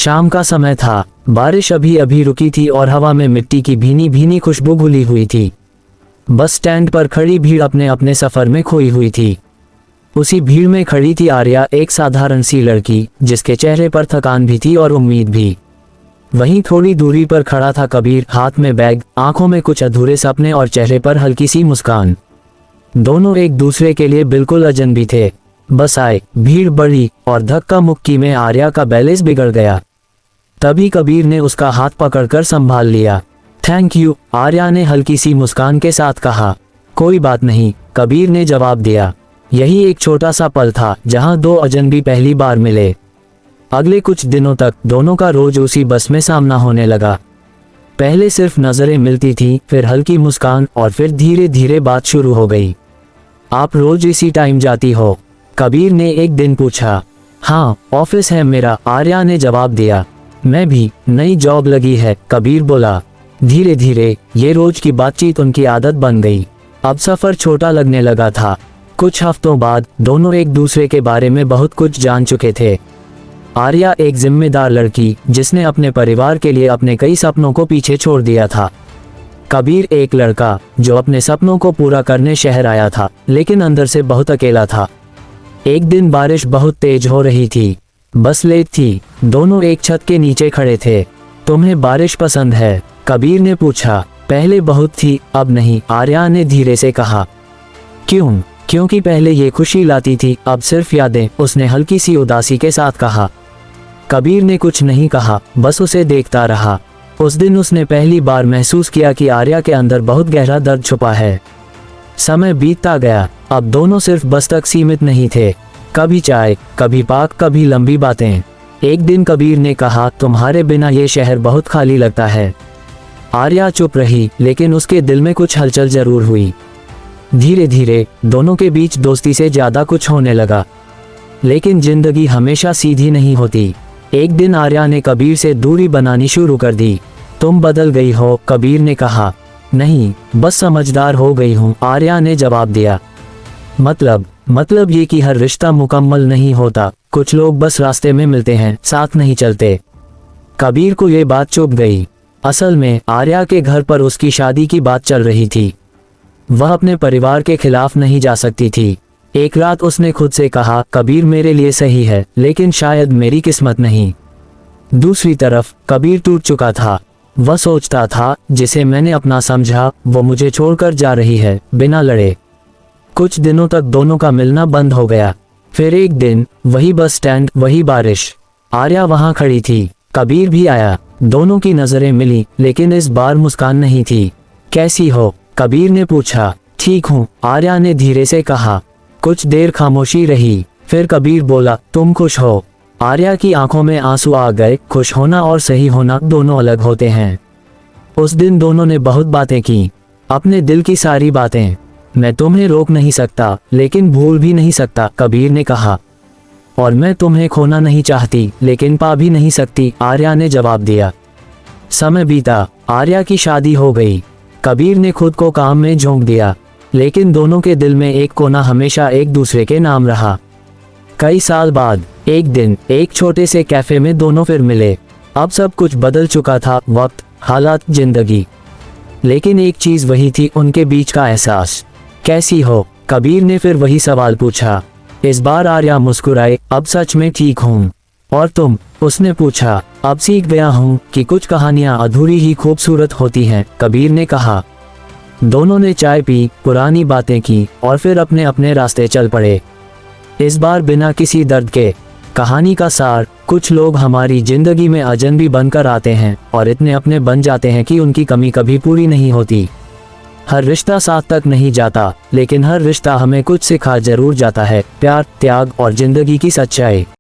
शाम का समय था। बारिश अभी अभी रुकी थी और हवा में मिट्टी की भीनी भीनी खुशबू घुली हुई थी। बस स्टैंड पर खड़ी भीड़ अपने अपने सफर में खोई हुई थी। उसी भीड़ में खड़ी थी आर्या, एक साधारण सी लड़की जिसके चेहरे पर थकान भी थी और उम्मीद भी। वहीं थोड़ी दूरी पर खड़ा था कबीर, हाथ में बैग, आंखों में कुछ अधूरे सपने और चेहरे पर हल्की सी मुस्कान। दोनों एक दूसरे के लिए बिल्कुल अजनबी थे। बस आए, भीड़ बढ़ी और धक्का मुक्की में आर्या का बैलेंस बिगड़ गया। तभी कबीर ने उसका हाथ पकड़कर संभाल लिया। थैंक यू, आर्या ने हल्की सी मुस्कान के साथ कहा। कोई बात नहीं, कबीर ने जवाब दिया। यही एक छोटा सा पल था जहां दो अजनबी पहली बार मिले। अगले कुछ दिनों तक दोनों का रोज उसी बस में सामना होने लगा। पहले सिर्फ नजरें मिलती थी, फिर हल्की मुस्कान और फिर धीरे धीरे बात शुरू हो गई। आप रोज इसी टाइम जाती हो? कबीर ने एक दिन पूछा। हाँ, ऑफिस है मेरा, आर्या ने जवाब दिया। मैं भी, नई जॉब लगी है, कबीर बोला। धीरे धीरे ये रोज की बातचीत उनकी आदत बन गई। अब सफर छोटा लगने लगा था। कुछ हफ्तों बाद दोनों एक दूसरे के बारे में बहुत कुछ जान चुके थे। आर्या एक जिम्मेदार लड़की जिसने अपने परिवार के लिए अपने कई सपनों को पीछे छोड़ दिया था। कबीर एक लड़का जो अपने सपनों को पूरा करने शहर आया था, लेकिन अंदर से बहुत अकेला था। एक दिन बारिश बहुत तेज हो रही थी। बस लेट थी। दोनों एक छत के नीचे खड़े थे। तुम्हें बारिश पसंद है? कबीर ने पूछा। पहले बहुत थी, अब नहीं, आर्या ने धीरे से कहा। क्यों? क्योंकि पहले ये खुशी लाती थी, अब सिर्फ यादें, उसने हल्की सी उदासी के साथ कहा। कबीर ने कुछ नहीं कहा, बस उसे देखता रहा। उस दिन उसने पहली बार महसूस किया कि आर्या के अंदर बहुत गहरा दर्द छुपा है। समय बीतता गया। अब दोनों सिर्फ बस तक सीमित नहीं थे। कभी चाय, कभी पार्क, कभी लंबी बातें। एक दिन कबीर ने कहा, तुम्हारे बिना ये शहर बहुत खाली लगता है। आर्या चुप रही, लेकिन उसके दिल में कुछ हलचल जरूर हुई। धीरे धीरे दोनों के बीच दोस्ती से ज्यादा कुछ होने लगा। लेकिन जिंदगी हमेशा सीधी नहीं होती। एक दिन आर्या ने कबीर से दूरी बनानी शुरू कर दी। तुम बदल गई हो, कबीर ने कहा। नहीं, बस समझदार हो गई हूँ, आर्या ने जवाब दिया। मतलब ये कि हर रिश्ता मुकम्मल नहीं होता। कुछ लोग बस रास्ते में मिलते हैं, साथ नहीं चलते। कबीर को ये बात चुभ गई। असल में आर्या के घर पर उसकी शादी की बात चल रही थी। वह अपने परिवार के खिलाफ नहीं जा सकती थी। एक रात उसने खुद से कहा, कबीर मेरे लिए सही है, लेकिन शायद मेरी किस्मत नहीं। दूसरी तरफ कबीर टूट चुका था। वह सोचता था, जिसे मैंने अपना समझा वो मुझे छोड़कर जा रही है, बिना लड़े। कुछ दिनों तक दोनों का मिलना बंद हो गया। फिर एक दिन वही बस स्टैंड, वही बारिश। आर्या वहां खड़ी थी, कबीर भी आया। दोनों की नजरें मिली, लेकिन इस बार मुस्कान नहीं थी। कैसी हो? कबीर ने पूछा। ठीक हूँ, आर्या ने धीरे से कहा। कुछ देर खामोशी रही, फिर कबीर बोला, तुम खुश हो? आर्या की आंखों में आंसू आ गए। खुश होना और सही होना दोनों अलग होते हैं। उस दिन दोनों ने बहुत बातें की, अपने दिल की सारी बातें। मैं तुम्हें रोक नहीं सकता, लेकिन भूल भी नहीं सकता, कबीर ने कहा। और मैं तुम्हें खोना नहीं चाहती, लेकिन पा भी नहीं सकती, आर्या ने जवाब दिया। समय बीता, आर्या की शादी हो गई। कबीर ने खुद को काम में झोंक दिया, लेकिन दोनों के दिल में एक कोना हमेशा एक दूसरे के नाम रहा। कई साल बाद एक दिन एक छोटे से कैफे में दोनों फिर मिले। अब सब कुछ बदल चुका था, वक्त, हालात, जिंदगी। लेकिन एक चीज वही थी, उनके बीच का एहसास। कैसी हो? कबीर ने फिर वही सवाल पूछा। इस बार आर्या मुस्कुराए। अब सच में ठीक हूँ। और तुम? उसने पूछा। अब सीख गया हूँ कि कुछ कहानियां अधूरी ही खूबसूरत होती हैं, कबीर ने कहा। दोनों ने चाय पी, पुरानी बातें की और फिर अपने अपने रास्ते चल पड़े। इस बार बिना किसी दर्द के। कहानी का सार, कुछ लोग हमारी जिंदगी में अजनबी बनकर आते हैं और इतने अपने बन जाते हैं कि उनकी कमी कभी पूरी नहीं होती। हर रिश्ता साथ तक नहीं जाता, लेकिन हर रिश्ता हमें कुछ सिखा जरूर जाता है। प्यार, त्याग और जिंदगी की सच्चाई।